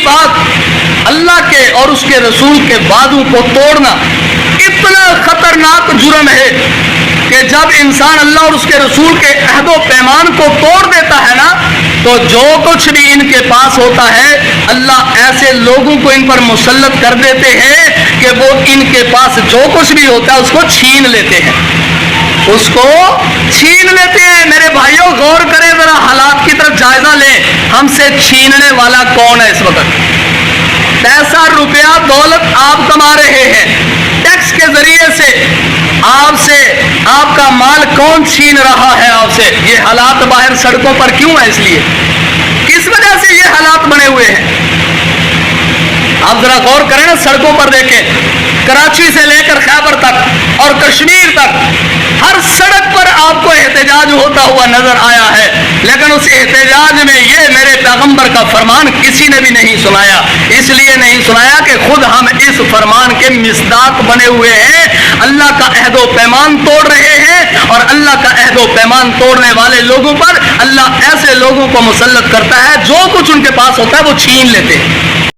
بات اللہ کے اور اس کے رسول کے وعدوں کو توڑنا اتنا خطرناک جرم ہے کہ جب انسان اللہ اور اس کے رسول کے عہد و پیمان کو توڑ دیتا ہے نا، تو جو کچھ بھی ان کے پاس ہوتا ہے اللہ ایسے لوگوں کو ان پر مسلط کر دیتے ہیں کہ وہ ان کے پاس جو کچھ بھی ہوتا ہے اس کو چھین لیتے ہیں، اس کو چھین لیتے ہیں۔ میرے بھائیوں غور کریں ذرا، حالات کی طرف جائزہ لیں، ہم سے چھیننے والا کون ہے اس وقت؟ پیسہ روپیہ دولت آپ کما رہے ہیں، ٹیکس کے ذریعے سے آپ کا مال کون چھین رہا ہے آپ سے؟ یہ حالات باہر سڑکوں پر کیوں ہے؟ اس لیے کس وجہ سے یہ حالات بنے ہوئے ہیں؟ آپ ذرا غور کریں نا، سڑکوں پر دیکھیں، کراچی سے لے کر خیبر تک اور کشمیر تک ہر سڑک پر آپ کو احتجاج ہوتا ہوا نظر آیا ہے، لیکن اس احتجاج میں یہ میرے پیغمبر کا فرمان کسی نے بھی نہیں سنایا۔ اس لیے نہیں سنایا کہ خود ہم اس فرمان کے مصداق بنے ہوئے ہیں، اللہ کا عہد و پیمان توڑ رہے ہیں، اور اللہ کا عہد و پیمان توڑنے والے لوگوں پر اللہ ایسے لوگوں کو مسلط کرتا ہے جو کچھ ان کے پاس ہوتا ہے وہ چھین لیتے ہیں۔